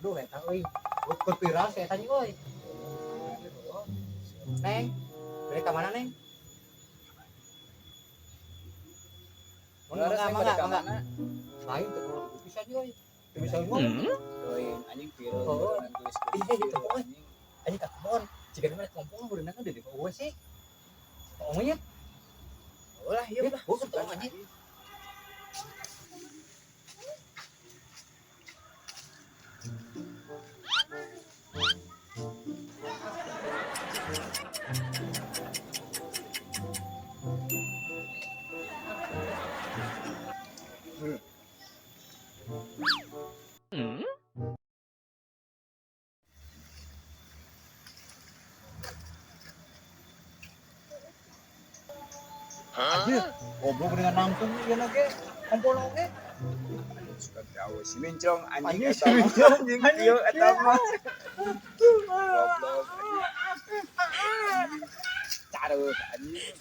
Aduh eta euy. Keur viral si eta nya euy. Neng, balik ka mana Neng? Mangga. Lain teh kurang bisa euy. Teu bisa ngomong. Doin anjing viral Oh. dengan tulis Iya gitu pokoknya. Anjing tak mohon. Jika mana kompong berenang kan dari bawah sih. Ngomongnya. ulah ieu Ya, lah gua kan anjing. Anjir, goblok dengan nangtung ieu ge. Kompol oge. suka tahu si Mincong anjing Anjing, eta si mah. Mincong. Anjing Anjing. ieu eta mah goblok anjing careuh anjing